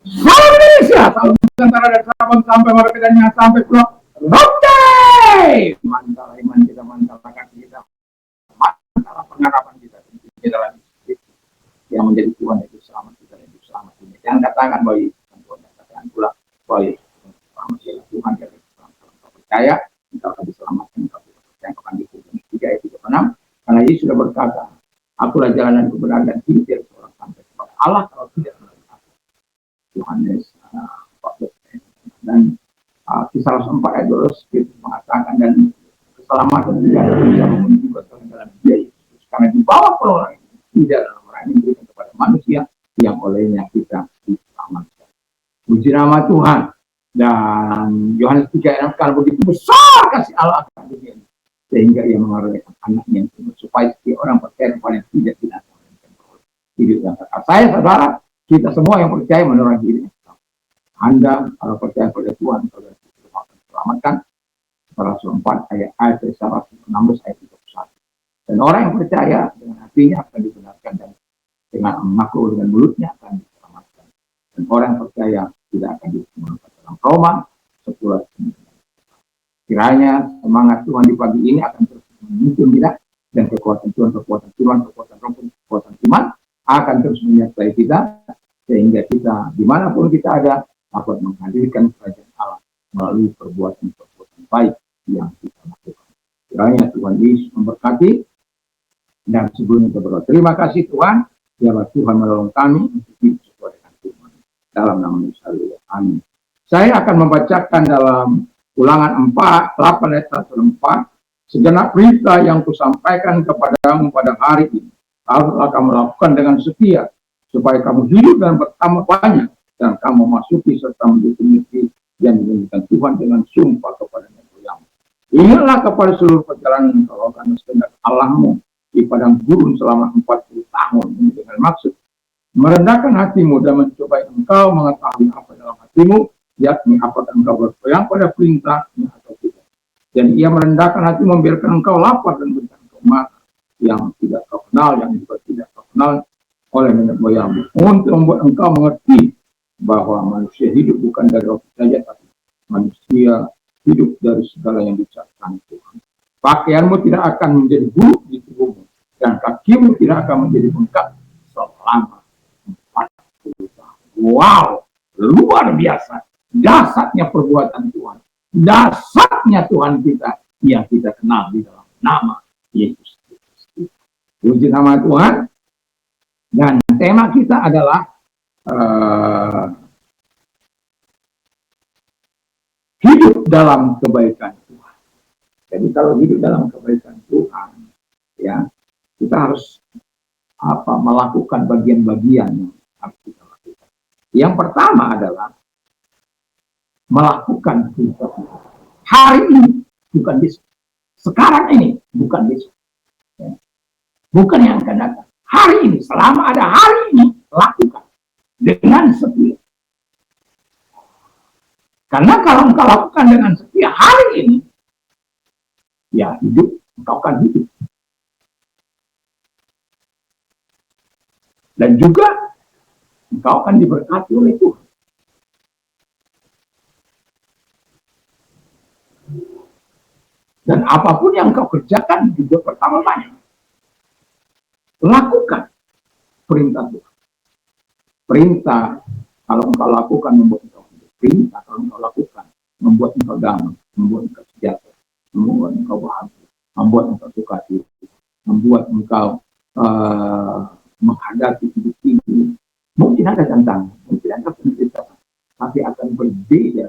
Salam Indonesia, salam Nusantara dan salam sampai Marokanya sampai Pulau Rote. Mantap iman kita, mantap kaki kita, mantap pengharapan kita. Kita lagi yang menjadi Tuhan itu selamat kita hidup selamat ini. Jangan katakan bahwa Tuhan katakan pula bahwa selamat ialah Tuhan dari engkau percaya engkau akan diselamatkan, engkau percaya engkau akan dihukum. 3 ayat 36. Karena Yesus sudah berkata, akulah jalan dan kebenaran dan hidup dari seorang sampai kepada Allah kalau tidak melalui aku. Yohanes 14 dan Kisah 4 ayat 12 mengatakan dan keselamatan tidak ada yang menuju ke dalam dia Yesus karena di bawah perolahan tidak dalam orang yang diberikan kepada manusia yang olehnya kita diselamatkan. Puji nama Tuhan. Dan Yohanes 3 ayat 6 karena begitu besar kasih Allah akan dunia ini sehingga ia mengaruniakan anaknya yang supaya setiap orang percaya kepada yang tidak binasa hidup yang kekal. Saya saudara kita semua yang percaya menurut diri Anda kalau percaya pada Tuhan saudara akan diselamatkan. Rasul 4 ayat 116 ayat 31. Dan orang yang percaya dengan hatinya akan dibenarkan dan dengan mengaku dengan mulutnya akan diselamatkan. Dan orang yang percaya tidak akan diselamatkan. Dalam Roma 10. Kiranya semangat Tuhan di pagi ini akan terus menuntun kita dan kekuatan Tuhan, kekuatan Tuhan, kekuatan Roh, kekuatan iman akan terus menyertai kita sehingga kita dimanapun kita ada dapat menghadirkan kerajaan Allah melalui perbuatan-perbuatan baik yang kita lakukan. Kiranya Tuhan Yesus memberkati dan sebelumnya kita berdoa. Terima kasih Tuhan, biarlah Tuhan menolong kami untuk hidup sesuai dengan Tuhan. Dalam nama Yesus, amin. Saya akan membacakan dalam Ulangan 4, 8 ayat 104, segenap perintah yang kusampaikan kepadamu pada hari ini, haruslah kamu lakukan dengan setia, supaya kamu hidup dan bertambah banyak, dan kamu masuki serta menduduki negeri yang dijanjikan Tuhan dengan sumpah kepada nenek moyangmu. Ingatlah kepada seluruh perjalanan engkau lakukan segenap Allahmu di padang gurun selama 40 tahun ini dengan maksud merendahkan hatimu dan mencoba engkau mengetahui apa dalam hatimu, yakni apakah engkau berpegang pada perintahnya atau tidak. Dan ia merendahkan hati membiarkan engkau lapar dan berikan engkau makan yang tidak kau kenal, yang juga tidak kau kenal oleh nenek moyangmu, untuk membuat engkau mengerti bahwa manusia hidup bukan dari roti saja, tapi manusia hidup dari segala yang diciptakan Tuhan. Pakaianmu tidak akan menjadi buruk di tubuhmu, dan kakimu tidak akan menjadi bengkak selama 40 tahun. Wow, luar biasa. Dasarnya perbuatan Tuhan. Dasarnya Tuhan kita yang kita kenal di dalam nama Yesus Kristus. Puji nama Tuhan. Dan tema kita adalah hidup dalam kebaikan Tuhan. Jadi kalau hidup dalam kebaikan Tuhan, ya kita harus melakukan bagian-bagian yang harus kita lakukan. Yang pertama adalah melakukan perintah Tuhan. Hari ini, bukan besok. Sekarang ini, bukan besok. Ya. Bukan yang akan datang. Hari ini, selama ada hari ini, lakukan dengan setia. Karena kalau engkau lakukan dengan setia hari ini, ya hidup, engkau akan hidup. Dan juga, engkau akan diberkati oleh Tuhan. Dan apapun yang kau kerjakan juga pertama banyak. Lakukan perintah Tuhan. Perintah kalau engkau lakukan membuat engkau hidup. Perintah kalau engkau lakukan membuat engkau damai, membuat engkau sejahtera, membuat engkau bahagia, membuat engkau suka hati, membuat engkau menghadapi hidup ini. Mungkin ada tantangan, mungkin ada penderitaan, tapi akan berbeda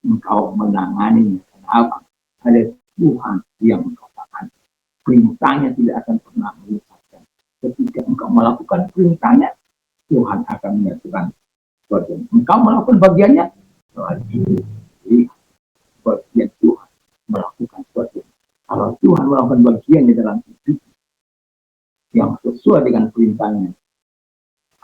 engkau menanganinya. Kenapa? Ada Tuhan yang mengatakan perintahnya tidak akan pernah menyesatkan. Ketika engkau melakukan perintahnya, Tuhan akan menyatukan bagian. Engkau melakukan bagiannya, bagian Tuhan melakukan bagian. Kalau Tuhan melakukan bagiannya dalam hidup yang sesuai dengan perintahnya,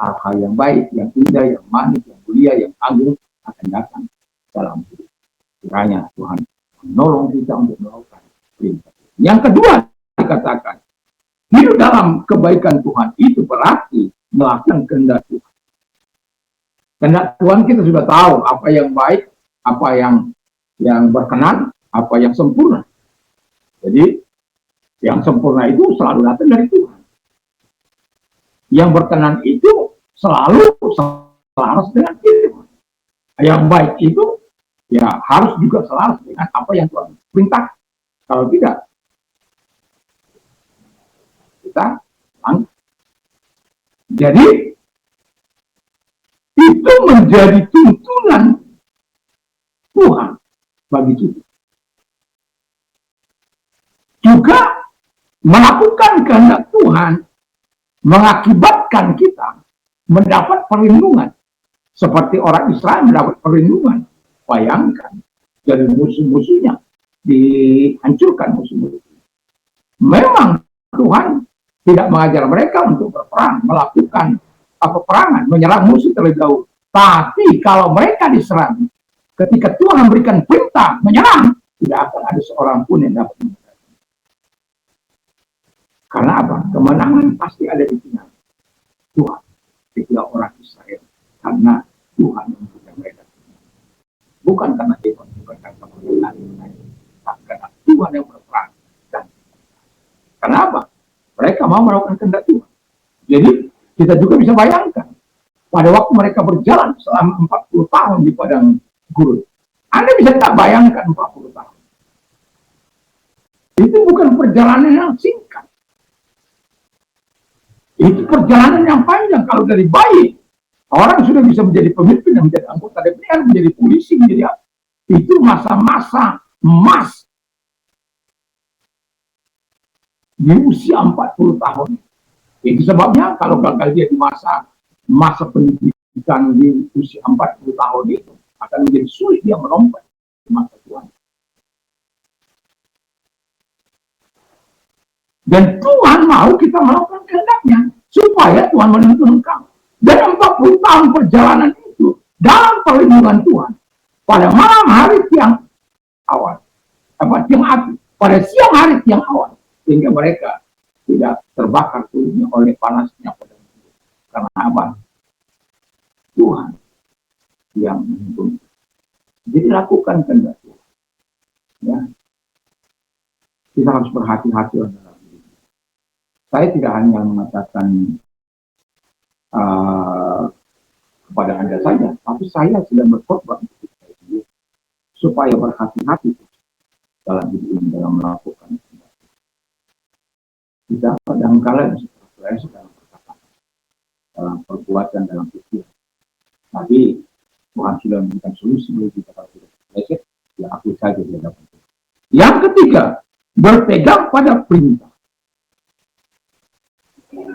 hal-hal yang baik, yang indah, yang manis, yang mulia, yang agung akan datang dalam hidup. Kiranya Tuhan menolong kita untuk melakukan perintah. Yang kedua dikatakan, hidup dalam kebaikan Tuhan itu berarti melakukan kehendak Tuhan. Kehendak Tuhan kita sudah tahu apa yang baik, apa yang berkenan, apa yang sempurna. Jadi yang sempurna itu selalu datang dari Tuhan. Yang berkenan itu selalu selaras dengan Tuhan. Yang baik itu ya harus juga selaras dengan apa yang Tuhan perintah. Kalau tidak, kita langgar. Jadi itu menjadi tuntunan Tuhan bagi kita. Juga melakukan kehendak Tuhan mengakibatkan kita mendapat perlindungan. Seperti orang Israel mendapat perlindungan. Bayangkan, dari musuh-musuhnya dihancurkan musuh-musuhnya. Memang Tuhan tidak mengajar mereka untuk berperang, melakukan peperangan, menyerang musuh terlebih dahulu. Tapi kalau mereka diserang, ketika Tuhan memberikan perintah menyerang, tidak akan ada seorang pun yang dapat menyerang. Karena apa? Kemenangan pasti ada di tangan Tuhan, tidak orang Israel. Karena Tuhan yang memberikan mereka. Bukan karena Tuhan, bukan karena pemerintahan Israel. Karena Tuhan yang berperang. Dan kenapa? Mereka mau melakukan kehendak Tuhan. Jadi kita juga bisa bayangkan pada waktu mereka berjalan selama 40 tahun di padang gurun. Anda bisa tak bayangkan 40 tahun. Itu bukan perjalanan yang singkat. Itu perjalanan yang panjang. Kalau dari bayi, orang sudah bisa menjadi pemimpin, menjadi anggota DPR, menjadi polisi, menjadi apa. Itu masa-masa emas di usia 40 tahun. Itu sebabnya kalau gagal dia di masa pendidikan di usia 40 tahun itu, akan menjadi sulit dia melompat ke masa Tuhan. Dan Tuhan mau kita melakukan kehendaknya supaya Tuhan menuntun engkau. Dan 40 tahun perjalanan itu dalam perlindungan Tuhan. Pada malam hari tiang awan, tiang api, pada siang hari tiang awan, sehingga mereka tidak terbakar kulitnya oleh panasnya pada itu. Karena apa? Tuhan yang menuntun. Jadi lakukan kehendak Tuhan. Ya. Kita harus berhati-hati dalam diri. Saya tidak hanya mengatakan kepada Anda saja, tapi saya sedang berkorban supaya berhati-hati dalam hidup ini, dalam melakukan kehendak. Kita kadang-kala saya sedang berkata dalam perbuatan, dalam pikiran. Tapi Tuhan sudah memberikan solusi bagi kita kalau tidak belajar, ya aku saja dia dapat. Yang ketiga, berpegang pada perintah.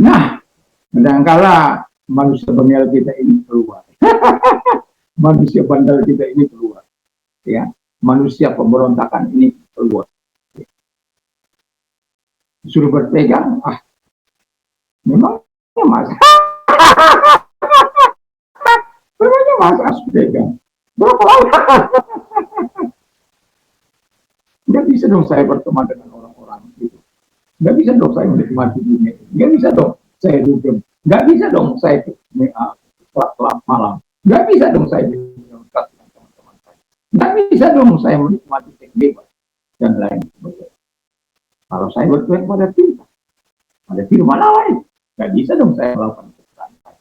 Nah, kadang-kala manusia bengel kita ini keluar. Manusia bandel kita ini keluar. Ya, manusia pemberontakan ini keluar. Suruh berpegang, memangnya mas. Memangnya mas harus pegang. Berapa lama? Nggak bisa dong saya berteman dengan orang-orang gitu. Nggak bisa dong saya menikmati dunia. Nggak bisa dong saya dugem. Nggak bisa dong saya kelap malam. Nggak bisa dong saya berdekat dengan teman-teman saya. Nggak bisa dong saya menikmati seks bebas dan lain sebagainya. Kalau saya berpegang pada cinta, pada firman Allah, nggak bisa dong saya melakukan kesalahan.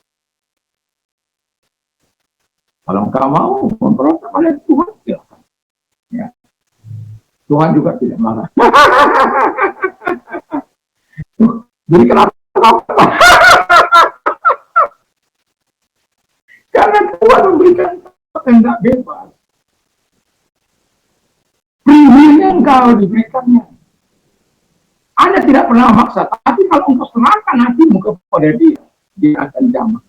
Kalau engkau mau memberontak pada Tuhan, silakan. Ya. Tuhan juga tidak marah. Jadi kenapa? Karena Tuhan memberikan kehendak bebas. Pribadinya engkau diberikannya. Anda tidak pernah memaksa, tapi kalau engkau serahkan hatimu kepada dia, dia akan jamah,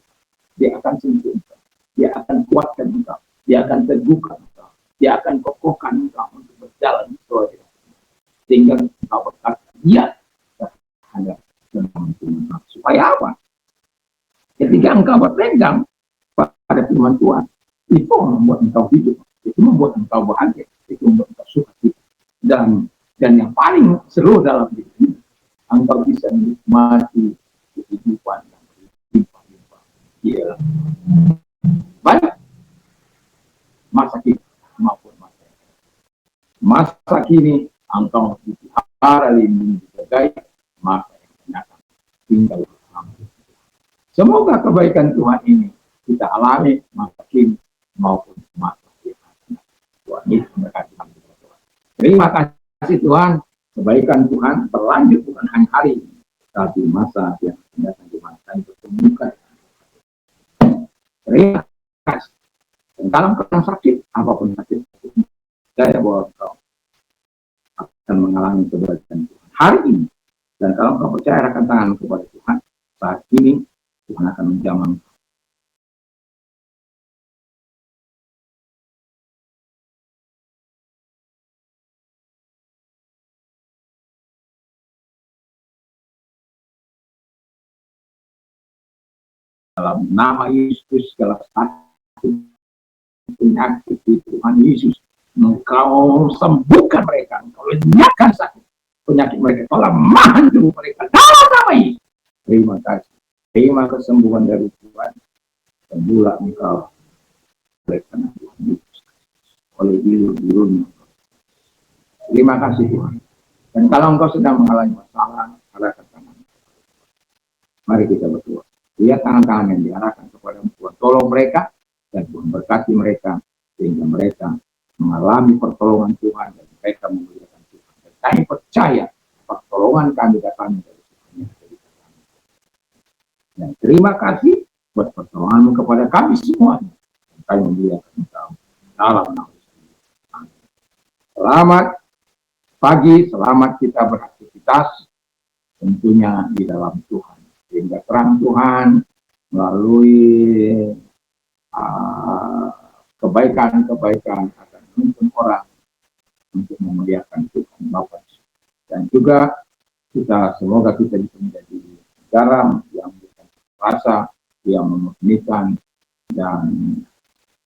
dia akan sentuh engkau, dia akan kuatkan engkau, dia akan teguhkan engkau, dia akan kokohkan engkau untuk berjalan sesuai. Sehingga engkau berkata, iya, hanya supaya apa? Ketika engkau berpegang pada firman Tuhan, itu membuat engkau hidup, itu membuat engkau bahagia, itu membuat engkau suka. Dan yang paling seru dalam hidup ini, engkau bisa menikmati kehidupan yang berlimpah-limpah. Iya. Baik, kini Engkau dipelihara, lindungi, dijagai, maka yang akan tinggal bersama. Semoga kebaikan Tuhan ini kita alami masa kini maupun masa depan. Tuhan Yesus memberkati kita. Terima kasih Tuhan, kebaikan Tuhan berlanjut bukan hanya hari ini, tapi masa yang akan datang Tuhan akan bertemukan. Terima kasih. Dan dalam keadaan sakit, apapun sakit, saya bahwa kau akan mengalami kebaikan Tuhan hari ini. Dan kalau kau percaya akan tangan kepada Tuhan, saat ini Tuhan akan menjamah dalam nama Yesus. Segala sakit penyakit di Tuhan Yesus, Engkau sembuhkan mereka, Engkau lenyapkan sakit penyakit mereka, kelemahan tubuh mereka dalam nama Yesus. Terima kasih, terima kesembuhan dari Tuhan. Sembuhlah Engkau oleh karena Tuhan Yesus, oleh biru-birunya. Terima kasih Tuhan. Dan kalau Engkau sedang mengalami masalah, arahkan tangan. Mari kita berdoa. Lihat tangan-tangan yang diarahkan kepada Tuhan. Tolong mereka dan Tuhan berkati mereka sehingga mereka mengalami pertolongan Tuhan dan mereka memuliakan Tuhan. Dan kami percaya pertolongan kami datang dari Tuhan. Dan terima kasih buat pertolongan kepada kami semua. Dan kami memuliakan Engkau dalam nama Tuhan. Selamat pagi, selamat kita beraktivitas tentunya di dalam Tuhan. Sehingga terang Tuhan melalui kebaikan-kebaikan akan menuntun orang untuk memuliakan Tuhan Bapa. Dan juga kita semoga kita bisa menjadi garam yang rasa, yang memurnikan dan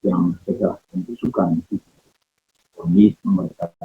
yang segera membusukan Tuhan Yesus memberkati.